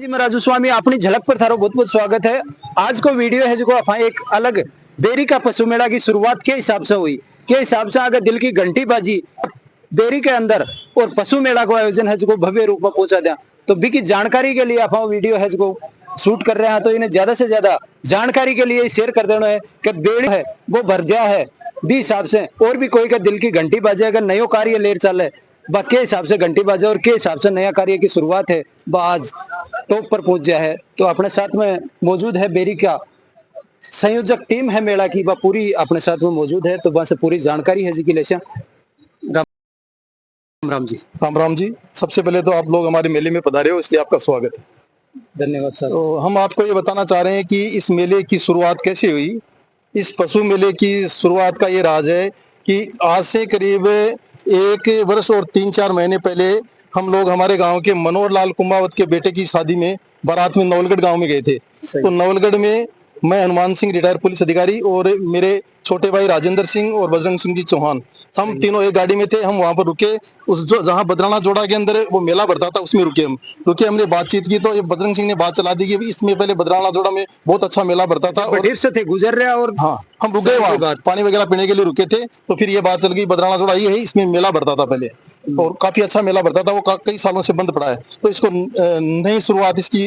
जी मैं राजू स्वामी अपनी झलक पर थारो बहुत बहुत स्वागत है। आज को वीडियो है जो अफा एक अलग बेरी का पशु मेला की शुरुआत के हिसाब से हुई के हिसाब से अगर दिल की घंटी बाजी बेरी के अंदर और पशु मेला को आयोजन है जो भव्य रूप में पहुंचा दिया। तो बी की जानकारी के लिए अफा वीडियो है जो शूट कर रहे हैं, तो इन्हें ज्यादा से ज्यादा जानकारी के लिए शेयर कर देना है कि बेड़ी है वो भर जा है बी हिसाब से और भी कोई का दिल की घंटी बाजे अगर नयो कार्य लेर चल है के हिसाब से घंटी बाजे और के हिसाब से नया कार्य की शुरुआत है वह आज टॉप पर पहुंच गया है। तो अपने साथ में मौजूद है बेरी का संयोजक टीम है मेला की, वह पूरी अपने साथ में मौजूद है। तो वहां से पूरी जानकारी है जी की लेशा। राम राम जी। राम राम जी। सबसे पहले तो आप लोग हमारे मेले में पधारे हो, इसलिए आपका स्वागत है। धन्यवाद सर। तो हम आपको ये बताना चाह रहे हैं कि इस मेले की शुरुआत कैसे हुई। इस पशु मेले की शुरुआत का ये राज है कि आज से करीब 1 वर्ष और 3-4 महीने पहले हम लोग हमारे गांव के मनोहर लाल कुंभावत के बेटे की शादी में बारात में नवलगढ़ गांव में गए थे। तो नवलगढ़ में मैं हनुमान सिंह रिटायर पुलिस अधिकारी और मेरे छोटे भाई राजेंद्र सिंह और बजरंग सिंह जी चौहान, हम तीनों एक गाड़ी में थे। हम वहां पर रुके, उस जो जहां बदराना जोड़ा के अंदर वो मेला भरता था उसमें रुके। हमने बातचीत की तो ये बजरंग सिंह ने बात चला दी कि इसमें पहले बदराना जोड़ा में बहुत अच्छा मेला भरता था और से थे गुजर रहा और हाँ हम रुके वहां पानी वगैरह पीने के लिए रुके थे। तो फिर ये बात चल गई बदराना जोड़ा ये है, इसमें मेला भरता था पहले और काफी अच्छा मेला भरता था। वो कई सालों से बंद पड़ा है, तो इसको नई शुरुआत इसकी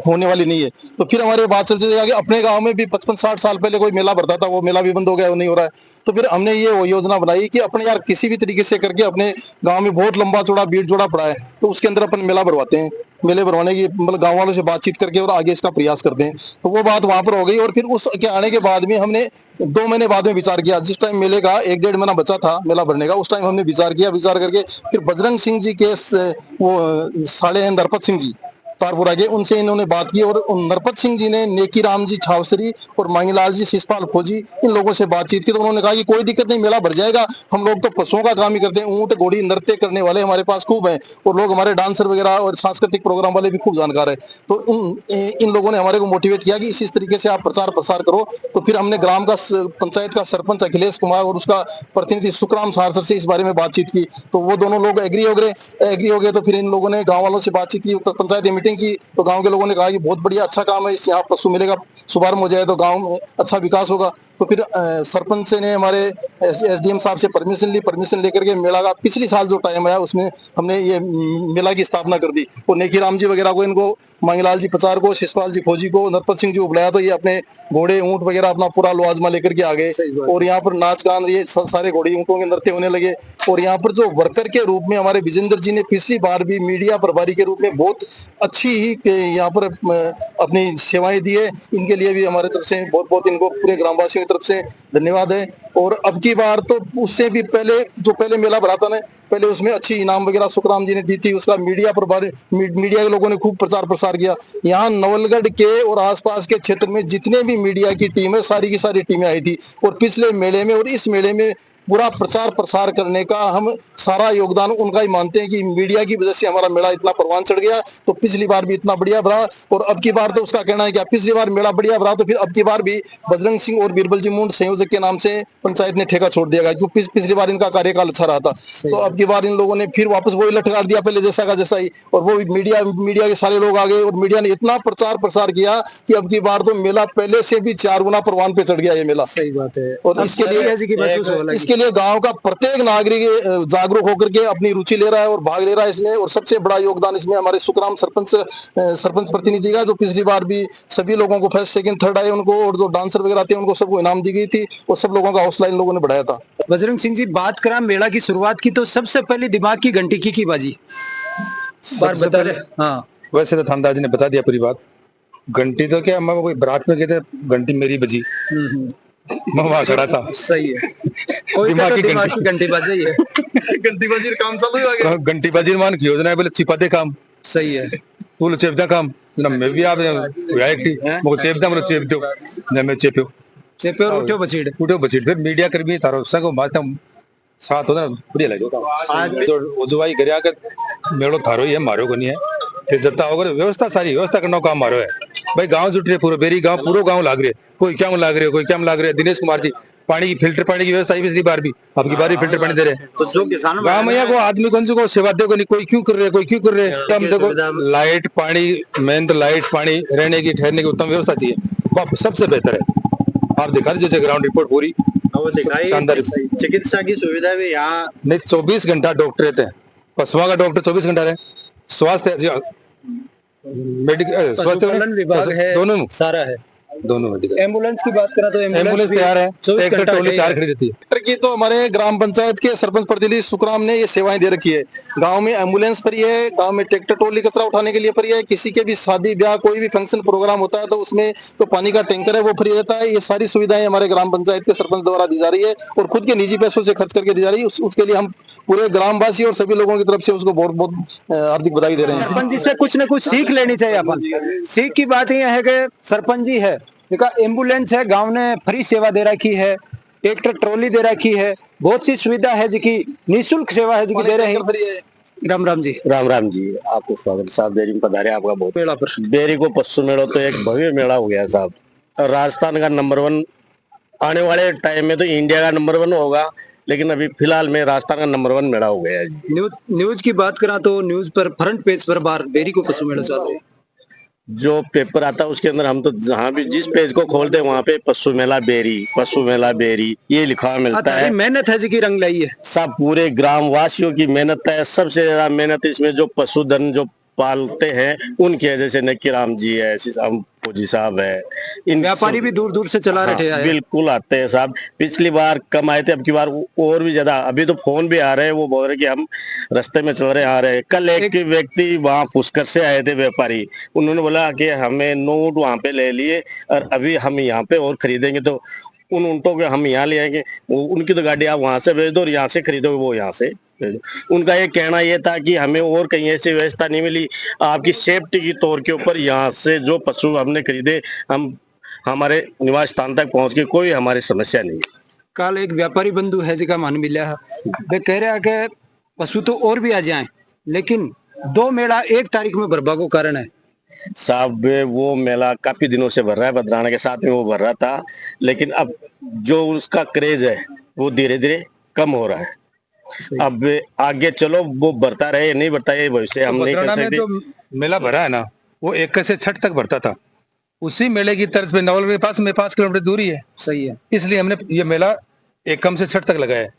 होने वाली नहीं है। तो फिर हमारे बात चलते जाएगी अपने गांव में भी 55-60 साल पहले कोई मेला भरता था, वो मेला भी बंद हो गया, वो नहीं हो रहा है। तो फिर हमने ये वो योजना बनाई कि अपने यार किसी भी तरीके से करके अपने गांव में बहुत लंबा चौड़ा भीड़ जोड़ा पड़ा है, तो उसके अंदर अपन मेला भरवाते हैं। मेले भरवाने की मतलब गांव वालों से बातचीत करके और आगे इसका प्रयास करते हैं। तो वो बात वहां पर हो गई और फिर उसके आने के बाद में हमने 2 महीने बाद में विचार किया। जिस टाइम मेले का 1-1.5 महीना बचा था मेला भरने का, उस टाइम हमने विचार किया। विचार करके फिर बजरंग सिंह जी के वो साले हैं नरपत सिंह जी तारपुरा के, उनसे इन्होंने बात की और नरपत सिंह जी ने नेकी राम जी छावसरी और मांगीलाल जी शिषपाल फौजी इन लोगों से बातचीत की। तो उन्होंने कहा कि कोई दिक्कत नहीं, मेला भर जाएगा। हम लोग तो पशुओं का काम ही करते हैं, ऊंट घोड़ी नृत्य करने वाले हमारे पास खूब हैं और लोग हमारे डांसर वगैरह और सांस्कृतिक प्रोग्राम वाले भी खूब जानकार है। तो इन लोगों ने हमारे को मोटिवेट किया कि इस तरीके से आप प्रचार प्रसार करो। तो फिर हमने ग्राम का पंचायत का सरपंच अखिलेश कुमार और उसका प्रतिनिधि सुखराम सारसर से इस बारे में बातचीत की। तो वो दोनों लोग एग्री हो गए। तो फिर इन लोगों ने गाँव वालों से बातचीत की, पंचायत मीटिंग की। तो गांव के लोगों ने कहा कि बहुत बढ़िया अच्छा काम है, इस यहाँ पशु मेले का शुभारंभ हो जाए तो गांव में अच्छा विकास होगा। तो फिर सरपंच ने हमारे एसडीएम साहब से परमिशन लेकर के मेला का पिछली साल जो टाइम आया उसमें हमने ये मेला की स्थापना कर दी। और नेकी राम जी वगैरह को, इनको मांगीलाल जी पचार को, शिषपाल जी फौजी को, नरपत सिंह जी को बुलाया। तो ये अपने घोड़े ऊंट वगैरह अपना पूरा लवाजमा लेकर के आ गए और यहाँ पर नाच गान ये सारे घोड़े ऊंटों के नृत्य होने लगे। और यहाँ पर जो वर्कर के रूप में हमारे विजेंद्र जी ने पिछली बार भी मीडिया प्रभारी के रूप में बहुत अच्छी ही यहाँ पर अपनी सेवाएं दी है। इनके लिए भी हमारे तरफ से बहुत बहुत इनको पूरे ग्रामवासियों की तरफ से धन्यवाद है। और अब की बार तो उससे भी पहले मेला भरा था ना, पहले उसमें अच्छी इनाम वगैरह सुखराम जी ने दी थी। उसका मीडिया के लोगों ने खूब प्रचार प्रसार किया। यहाँ नवलगढ़ के और आसपास के क्षेत्र में जितने भी मीडिया की टीम है, सारी की सारी टीमें आई थी और पिछले मेले में और इस मेले में पूरा प्रचार प्रसार करने का हम सारा योगदान उनका ही मानते हैं कि मीडिया की वजह से हमारा मेला इतना परवान चढ़ गया। तो पिछली बार भी इतना बढ़िया भरा और अब की बार तो उसका कहना है कि पिछली बार मेला बढ़िया भरा, तो फिर अब की बार भी बजरंग सिंह और बीरबल जी मुंड संयोजक के नाम से पंचायत ने ठेका छोड़ दिया गया, क्योंकि पिछली बार इनका कार्यकाल अच्छा रहा था। तो अब की बार इन लोगों ने फिर वापस वही लटका दिया पहले जैसा का जैसा ही, और वो मीडिया के सारे लोग आ गए और मीडिया ने इतना प्रचार प्रसार किया कि अब की बार तो मेला पहले से भी 4 गुना परवान पे चढ़ गया ये मेला। सही बात है। और इसके लिए गांव का प्रत्येक नागरिक जागरूक होकर के अपनी रुचि ले रहा है और भाग ले रहा है इसमें। और सबसे बड़ा योगदान इसमें हमारे सुखराम सरपंच प्रतिनिधि का, जो पिछली बार भी सभी लोगों को फर्स्ट सेकंड थर्ड आए उनको, और जो डांसर वगैरह थे उनको सबको इनाम दी गई थी और सब लोगों का हौसला इन लोगों ने बढ़ाया था। बजरंग सिंह जी, बात करा मेला की शुरुआत की तो सबसे पहले दिमाग की घंटी की बाजी बार बता रहे। हाँ वैसे तो थानदार जी ने बता दिया पूरी बात। घंटी तो क्या, मैं कोई बारात में कहते घंटी मेरी बजी, मैं वहां खड़ा था। सही है। कोई दिमाग की घंटी बाजी है। घंटी बाजी काम चालू हो गया। घंटी बाजी मान की योजना है, बोले चिपा दे काम। सही है। बोलो चेप दे काम ना, मैं भी आप मुझे चेप दे, मुझे चेप दो ना, मैं चेपे और उठो बचीड़ फिर मीडिया कर्मी थारो संग माता साथ होता बढ़िया लगे। आज तो जो भाई घर आकर मेड़ो थारो ही है, मारो को नहीं है। फिर जत्ता होगा व्यवस्था, सारी व्यवस्था करना काम मारो है भाई। गांव जुट रहे पूरा बेरी गांव, पूरा गांव लाग रहे, कोई क्या लाग रहे, कोई क्या लाग रहे। दिनेश कुमार जी पानी की फिल्टर पानी की व्यवस्था पिछली बार भी, अब की बार भी फिल्टर पानी दे रहे हैं। तो जो किसान गाँव में को आदमी कौन से को सेवा दे को नहीं, कोई क्यों कर रहे, कोई क्यों कर रहे। तब देखो लाइट पानी, मेन तो लाइट पानी, रहने की ठहरने की उत्तम व्यवस्था चाहिए, वो सबसे बेहतर है। आप दिखा दीजिए ग्राउंड रिपोर्ट पूरी शानदार। चिकित्सा की सुविधा भी यहाँ नहीं 24 घंटा डॉक्टर रहते हैं, पशुओं का डॉक्टर 24 घंटा रहे, स्वास्थ्य मेडिकल पशुपालन विभाग है, दोनों सारा है। दोनों मेडिकल। एम्बुलेंस की बात करें तो एम्बुलेंस भी तैयार है, 24 ट्रैक्टर घंटा ट्रॉली है। तैयार खड़ी रहती है। ट्रैक्टर की तो हमारे ग्राम पंचायत के सरपंच प्रतिनिधि सुखराम ने ये सेवाएं दे रखी है। गांव में एम्बुलेंस फ्री है, गांव में ट्रैक्टर ट्रॉली कचरा उठाने के लिए फ्री है, किसी के भी शादी ब्याह कोई भी फंक्शन प्रोग्राम होता है तो उसमें तो पानी का टैंकर है वो फ्री रहता है। ये सारी सुविधाएं हमारे ग्राम पंचायत के सरपंच द्वारा दी जा रही है और खुद के निजी पैसों से खर्च करके दी जा रही है। उसके लिए हम पूरे ग्रामवासी और सभी लोगों की तरफ से उसको बहुत बहुत हार्दिक बधाई दे रहे हैं। सरपंच जी से कुछ न कुछ सीख लेनी चाहिए अपन। सीख की बात यह है कि सरपंच जी है, देखा एम्बुलेंस है, गांव ने फ्री सेवा दे रखी है, ट्रैक्टर ट्रॉली दे रखी है, बहुत सी सुविधा है जिसकी निःशुल्क सेवा है जिसकी दे रहे हैं। राम राम जी। राम राम जी, आपको स्वागत साहब। बेरी में पधारे, आपका बहुत मेला पर बेरी को पशु मेला तो एक भव्य मेला हो गया साहब। और राजस्थान का नंबर 1 आने वाले टाइम में तो इंडिया का नंबर 1 होगा, लेकिन अभी फिलहाल में राजस्थान का नंबर 1 मेला हो गया है जी। न्यूज की बात करा तो न्यूज पर फ्रंट पेज पर बाहर बेरी को पशु मेला चल रहा है। जो पेपर आता है उसके अंदर हम तो जहाँ भी जिस पेज को खोलते हैं वहाँ पे पशु मेला बेरी ये लिखा हुआ मिलता है। मेहनत है जिसकी रंग लाई है, सब पूरे ग्रामवासियों की मेहनत है। सबसे ज्यादा मेहनत इसमें जो पशुधन जो पालते हैं उनकी है, जैसे नक्की राम जी है, फौजी साहब है, इन व्यापारी भी दूर दूर से चला रहे हैं। बिल्कुल आते हैं साहब। पिछली बार कम आए थे, अब की बार और भी ज्यादा। अभी तो फोन भी आ रहे हैं, वो बोल रहे कि हम रास्ते में चल रहे आ रहे हैं। कल एक व्यक्ति वहाँ पुष्कर से आए थे व्यापारी, उन्होंने बोला कि हमें 9 ऊँट वहाँ पे ले लिए और अभी हम यहाँ पे और खरीदेंगे तो उन ऊँटों के हम यहाँ ले आएंगे। उनकी तो गाड़ी आप वहां से भेज दो और यहाँ से खरीदोगे वो यहाँ से। उनका ये कहना ये था कि हमें और कहीं ऐसी व्यवस्था नहीं मिली, आपकी सेफ्टी की तौर के ऊपर यहाँ से जो पशु हमने खरीदे हम हमारे निवास स्थान तक पहुंच के कोई हमारी समस्या नहीं। कल एक व्यापारी बंधु है जिसका मन मिला है, वे कह रहे हैं कि पशु तो और भी आ जाएं, लेकिन 2 मेला 1 तारीख में भरवा को कारण है साहब। वो मेला काफी दिनों से भर रहा है, बदराना के साथ में वो भर रहा था, लेकिन अब जो उसका क्रेज है वो धीरे धीरे कम हो रहा है। अब आगे चलो वो बढ़ता रहे नहीं बढ़ता ये भविष्य हम नहीं कर सकते। जो मेला भरा है ना वो 1 से 6 तक भरता था, उसी मेले की तर्ज पे नवल के पास में 5 किलोमीटर दूरी है। सही है, इसलिए हमने ये मेला 1 से 6 तक लगाया है।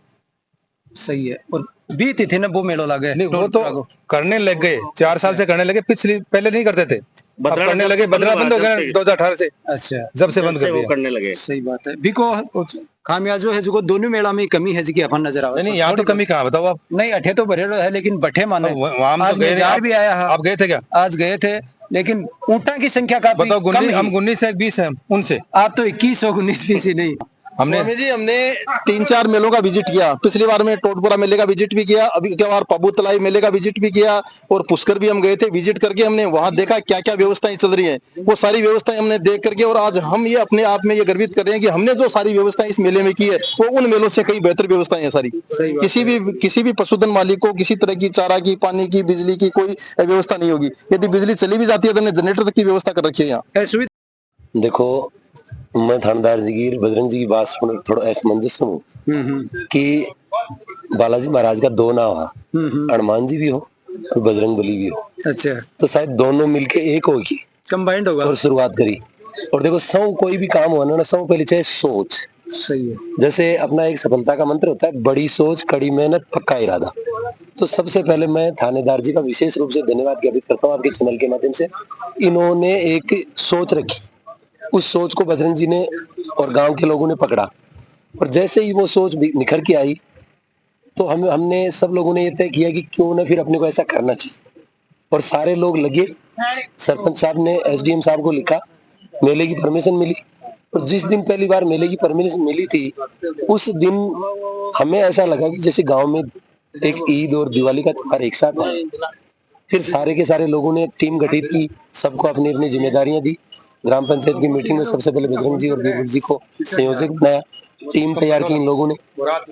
सही है। और बीती थी ना वो मेला लगे नहीं वो तो करने लग गए, 4 साल से करने लगे, पहले नहीं करते थे, अब करने लगे। बदला बंद हो गया 2018 से। अच्छा, जब से बंद कर दिया करने लगे। सही बात है। बिको खामियाजो है जो दोनों मेला में कमी है जिसकी अपन नजर आवे। नहीं यहाँ तो कमी कहाँ, बताओ आप। नहीं अठे तो भरे है, लेकिन बठे माने आज मेजार भी आया है। आप गए थे क्या? आज गए थे, लेकिन ऊँटा की संख्या काफी बताओ, कम है। हम 19 से 20 हैं उनसे। आप तो 21 हो, 19 20 ही नहीं। हमने 3-4 मेलों का विजिट किया। पिछली बार में टोटपुरा मेले का विजिट भी किया, अभी क्या बार पबू तलाई मेले का विजिट भी किया और पुष्कर भी हम गए थे। विजिट करके हमने वहां देखा क्या क्या व्यवस्थाएं चल रही हैं, वो सारी व्यवस्थाएं हमने देख करके और आज हम ये अपने आप में ये गर्वित कर रहे हैं कि हमने जो सारी व्यवस्थाएं इस मेले में की है वो उन मेलों से कई बेहतर व्यवस्थाएं हैं सारी। किसी भी पशुधन मालिक को किसी तरह की चारा की, पानी की, बिजली की कोई व्यवस्था नहीं होगी। यदि बिजली चली भी जाती है तो हमने जनरेटर तक की व्यवस्था कर रखी है यहाँ। देखो मैं थानेदार जी बजरंग जी की बात सुन थोड़ा असमंजस हूँ कि बालाजी महाराज का 2 नाम है, हनुमान जी भी हो और बजरंग बली भी हो। अच्छा, तो शायद दोनों मिलके एक होगी, कंबाइंड होगा और शुरुआत करी। और देखो सौ कोई भी काम होना ना, सौ पहले चाहे सोच। सही है। जैसे अपना एक सफलता का मंत्र होता है, बड़ी सोच, कड़ी मेहनत, पक्का इरादा। तो सबसे पहले मैं थानेदार जी का विशेष रूप से धन्यवाद ज्ञापित करता हूँ आपके चैनल के माध्यम से। इन्होंने एक सोच रखी, उस सोच को बजरंग जी ने और गांव के लोगों ने पकड़ा, और जैसे ही वो सोच निखर के आई तो हमने सब लोगों ने ये तय किया कि क्यों ना फिर अपने को ऐसा करना चाहिए। और सारे लोग लगे। सरपंच साहब ने एसडीएम साहब को लिखा, मेले की परमिशन मिली, और जिस दिन पहली बार मेले की परमिशन मिली थी उस दिन हमें ऐसा लगा कि जैसे गांव में एक ईद और दिवाली का त्योहार एक साथ है। फिर सारे के सारे लोगों ने टीम गठित की, सबको अपनी अपनी जिम्मेदारियां दी। ग्राम पंचायत की मीटिंग में सबसे पहले बजरंग जी और बीरबल जी को संयोजक बनाया, टीम तैयार की इन लोगों ने,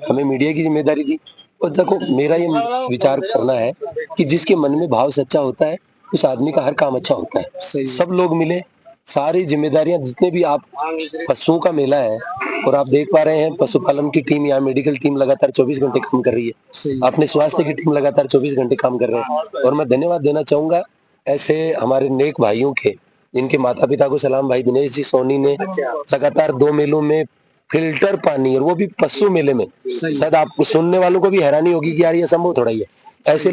हमें मीडिया की जिम्मेदारी दी। और देखो मेरा ये विचार करना है कि जिसके मन में भाव सच्चा होता है उस आदमी का हर काम अच्छा होता है। सब लोग मिले, सारी जिम्मेदारियां जितने भी आप पशुओं का मेला है, और आप देख पा रहे हैं पशुपालन की टीम, यहाँ मेडिकल टीम लगातार 24 घंटे काम कर रही है, अपने स्वास्थ्य की टीम लगातार 24 घंटे काम कर रहे हैं। और मैं धन्यवाद देना चाहूंगा ऐसे हमारे नेक भाइयों के, जिनके माता पिता को सलाम, भाई दिनेश जी सोनी ने लगातार 2 मेलों में फिल्टर पानी, और वो भी पशु मेले में, शायद आपको सुनने वालों को भी हैरानी होगी कि यार ये संभव थोड़ा ही है, ऐसे